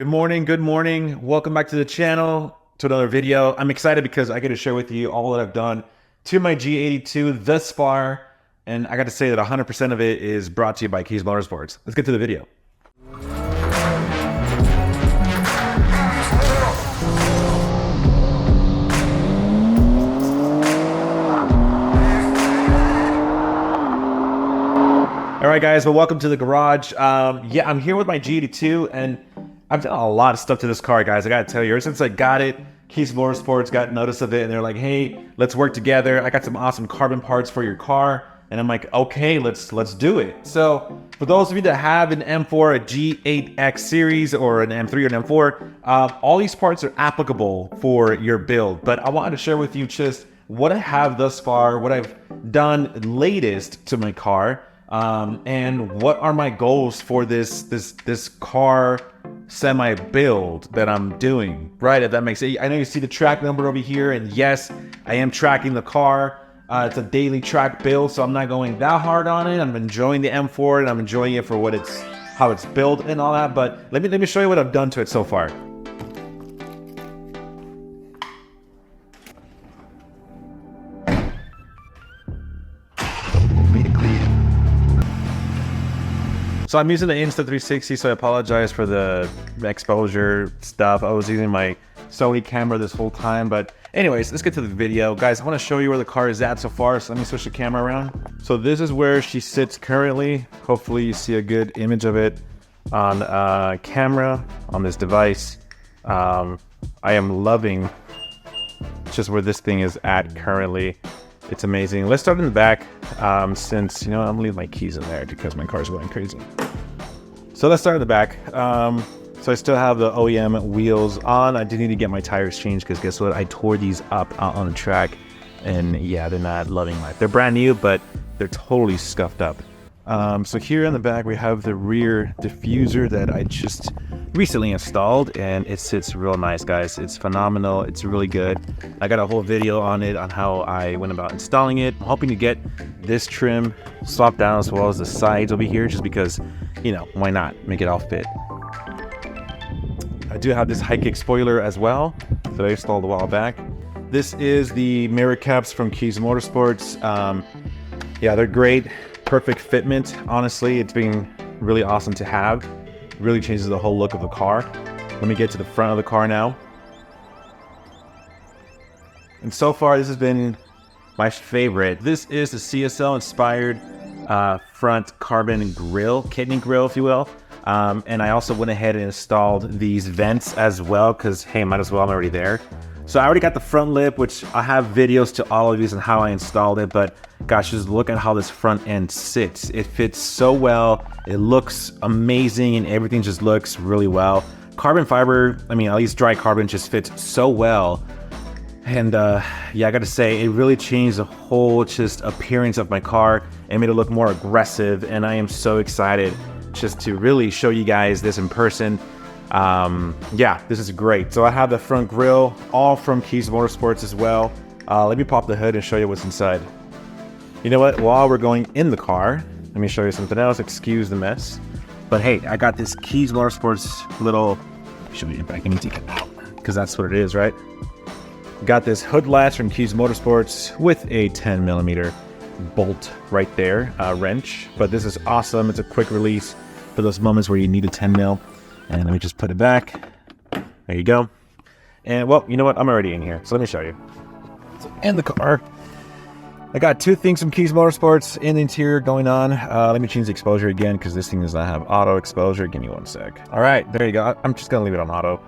Good morning, good morning. Welcome back to the channel, to another video. I'm excited because I get to share with you all that I've done to my G82 thus far. And I got to say that 100% of it is brought to you by Kies Motorsports. Let's get to the video. All right, guys, well, welcome to the garage. Yeah, I'm here with my G82, and I've done a lot of stuff to this car, guys. I gotta tell you, ever since I got it, Kies Motorsports got notice of it, and they're like, hey, let's work together. I got some awesome carbon parts for your car. And I'm like, okay, let's do it. So for those of you that have an M4, a G8x series, or an M3 or an M4, all these parts are applicable for your build. But I wanted to share with you just what I have thus far, what I've done latest to my car, and what are my goals for this car semi build that I'm doing, right? If that makes sense. I know you see the track number over here, and yes, I am tracking the car. It's a daily track build, so I'm not going that hard on it. I'm enjoying the M4, and I'm enjoying it for what how it's built and all that. But let me show you what I've done to it so far. So I'm using the Insta360, so I apologize for the exposure stuff. I was using my Sony camera this whole time, but anyways, let's get to the video. Guys, I want to show you where the car is at so far, so let me switch the camera around. So this is where she sits currently. Hopefully you see a good image of it on camera, on this device. I am loving just where this thing is at currently. It's amazing. Let's start in the back, since, you know, I'm gonna leave my keys in there because my car's going crazy. So let's start in the back. So I still have the OEM wheels on. I do need to get my tires changed because guess what? I tore these up out on the track, and yeah, they're not loving life. They're brand new, but they're totally scuffed up. So here in the back, we have the rear diffuser that I just recently installed, and it sits real nice, guys. It's phenomenal. It's really good. I got a whole video on it on how I went about installing it. I'm hoping to get this trim swapped down as well as the sides over here, just because, you know, why not make it all fit. I do have this high kick spoiler as well that I installed a while back. This is the mirror caps from Kies Motorsports. Yeah, they're great. Perfect fitment. Honestly, it's been really awesome to have. Really changes the whole look of the car. Let me get to the front of the car now. And so far, this has been my favorite. This is the CSL inspired front carbon grille, kidney grille, if you will. And I also went ahead and installed these vents as well because, hey, might as well, I'm already there. So I already got the front lip, which I have videos to all of these on how I installed it, but gosh, just look at how this front end sits. It fits so well. It looks amazing, and everything just looks really well. Carbon fiber, I mean, at least dry carbon, just fits so well. And yeah, I gotta say, it really changed the whole just appearance of my car and made it look more aggressive. And I am so excited just to really show you guys this in person. Yeah, this is great. So I have the front grille, all from Kies Motorsports as well. Let me pop the hood and show you what's inside. You know what? While we're going in the car, let me show you something else. Excuse the mess. But hey, I got this Kies Motorsports little, show you back, I need to take it out because that's what it is, right? Got this hood latch from Kies Motorsports with a 10mm bolt right there, wrench. But this is awesome. It's a quick release for those moments where you need a 10mm. And let me just put it back. There you go. And well, you know what? I'm already in here, so let me show you. So in the car, I got two things from Kies Motorsports in the interior going on. Let me change the exposure again because this thing does not have auto exposure. Give me one sec. All right, there you go. I'm just gonna leave it on auto.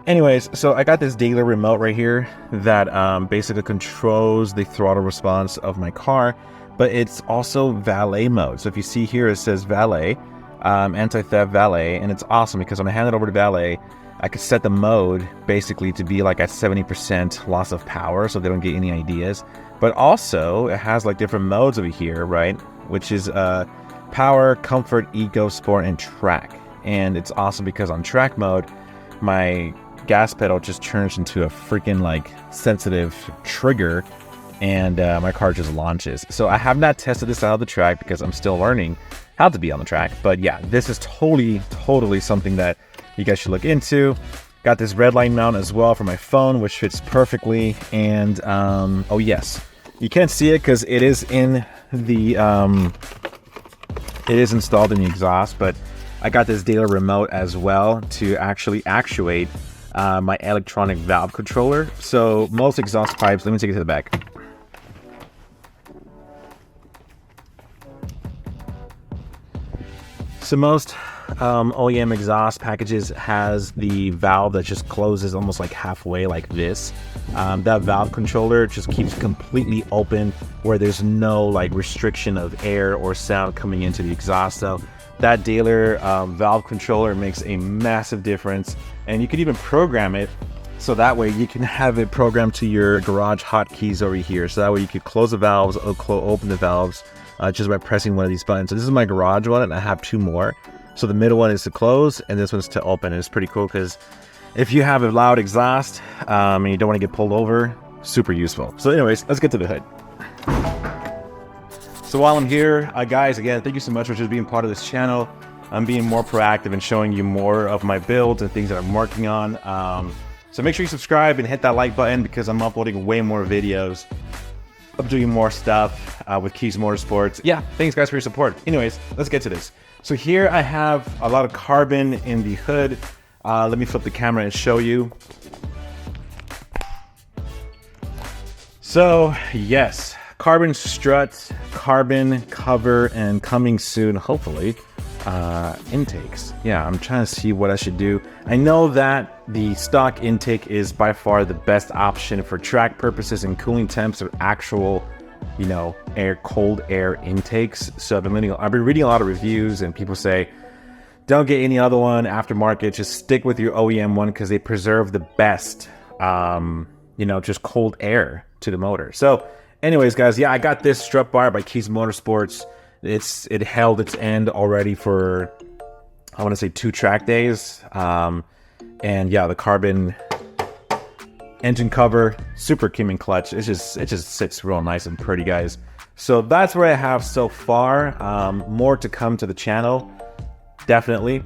Anyways, so I got this dAHLer remote right here that basically controls the throttle response of my car, but it's also valet mode. So if you see here, it says valet. Anti-theft valet, and it's awesome because when I hand it over to valet, I could set the mode basically to be like at 70% loss of power so they don't get any ideas. But also it has like different modes over here, right? Which is power, comfort, eco, sport, and track. And it's awesome because on track mode, my gas pedal just turns into a freaking like sensitive trigger, and my car just launches. So I have not tested this out of the track because I'm still learning how to be on the track. But yeah, this is totally something that you guys should look into. Got this red line mount as well for my phone, which fits perfectly. And oh yes, you can't see it because it is in the it is installed in the exhaust, but I got this dAHLer remote as well to actually actuate my electronic valve controller. So most exhaust pipes, let me take it to the back. So most OEM exhaust packages has the valve that just closes almost like halfway like this. That valve controller just keeps completely open where there's no like restriction of air or sound coming into the exhaust. So that dAHLer valve controller makes a massive difference, and you could even program it so that way you can have it programmed to your garage hotkeys over here. So that way you could close the valves or open the valves just by pressing one of these buttons. So this is my garage one, and I have two more. So the middle one is to close, and this one's to open. And it's pretty cool because if you have a loud exhaust and you don't want to get pulled over, super useful. So anyways, let's get to the hood. So while I'm here, guys, again, thank you so much for just being part of this channel. I'm being more proactive and showing you more of my builds and things that I'm working on. So make sure you subscribe and hit that like button because I'm uploading way more videos. I'm doing more stuff with Kies Motorsports. Yeah, thanks guys for your support. Anyways, let's get to this. So here I have a lot of carbon in the hood. Let me flip the camera and show you. So yes, carbon strut, carbon cover, and coming soon, hopefully, intakes. Yeah, I'm trying to see what I should do. I know that the stock intake is by far the best option for track purposes and cooling temps or actual, you know, cold air intakes. So I've been reading a lot of reviews, and people say, don't get any other one aftermarket. Just stick with your OEM one because they preserve the best, you know, just cold air to the motor. So anyways, guys, yeah, I got this strut bar by Kies Motorsports. It held its end already for, I want to say 2 track days. And yeah, the carbon engine cover, super Kim clutch. It just sits real nice and pretty, guys. So that's what I have so far. More to come to the channel, definitely.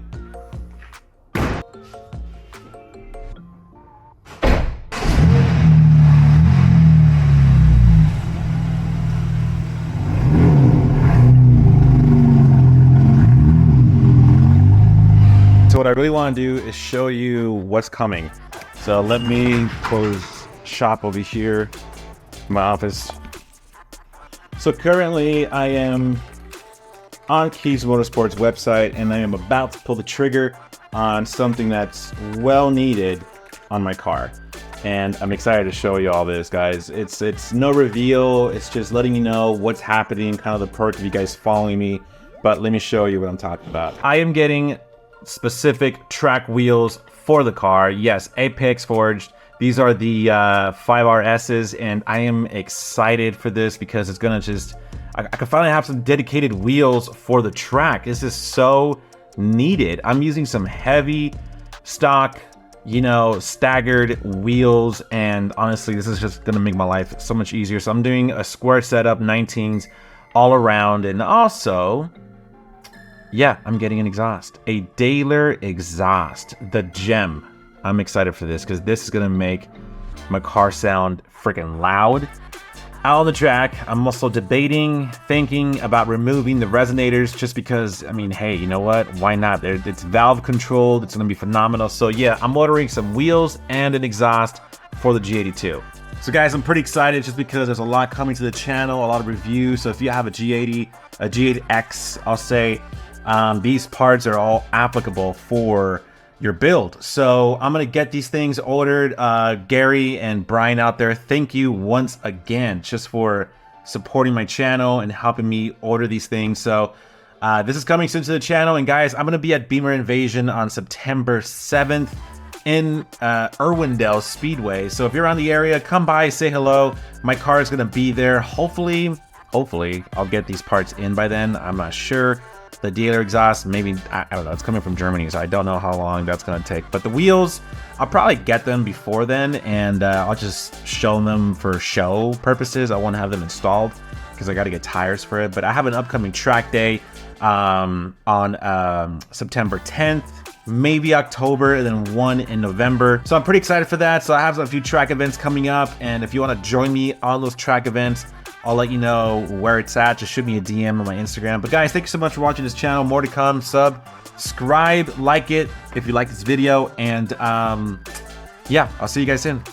What I really want to do is show you what's coming. So let me close shop over here, my office. So currently I am on Kies Motorsports website, and I am about to pull the trigger on something that's well needed on my car. And I'm excited to show you all this, guys. It's no reveal, it's just letting you know what's happening, kind of the perk of you guys following me. But let me show you what I'm talking about. I am getting specific track wheels for the car. Yes, Apex forged. These are the 5RSs, and I am excited for this because it's gonna just, I can finally have some dedicated wheels for the track. This is so needed. I'm using some heavy stock, you know, staggered wheels, and honestly, this is just gonna make my life so much easier. So I'm doing a square setup, 19s all around, and also, yeah, I'm getting an exhaust. A dAHLer exhaust, the gem. I'm excited for this because this is gonna make my car sound freaking loud. Out on the track, I'm also debating, thinking about removing the resonators just because, I mean, hey, you know what? Why not? It's valve controlled, it's gonna be phenomenal. So yeah, I'm ordering some wheels and an exhaust for the G82. So guys, I'm pretty excited just because there's a lot coming to the channel, a lot of reviews. So if you have a G80, a G8x, I'll say, these parts are all applicable for your build. So I'm gonna get these things ordered. Gary and Brian out there, thank you once again just for supporting my channel and helping me order these things. So this is coming soon to the channel. And guys, I'm gonna be at Beamer Invasion on September 7th in Irwindale Speedway. So if you're around the area, come by, say hello. My car is gonna be there. Hopefully I'll get these parts in by then. I'm not sure. The dAHLer exhaust, maybe, I don't know, it's coming from Germany, so I don't know how long that's gonna take. But the wheels, I'll probably get them before then, and I'll just show them for show purposes. I won't have them installed because I gotta get tires for it. But I have an upcoming track day on September 10th. maybe October, and then one in November. So I'm pretty excited for that. So I have a few track events coming up, and if you want to join me on those track events, I'll let you know where it's at. Just shoot me a DM on my Instagram. But guys, thank you so much for watching this channel. More to come. Subscribe, like it if you like this video, and yeah, I'll see you guys soon.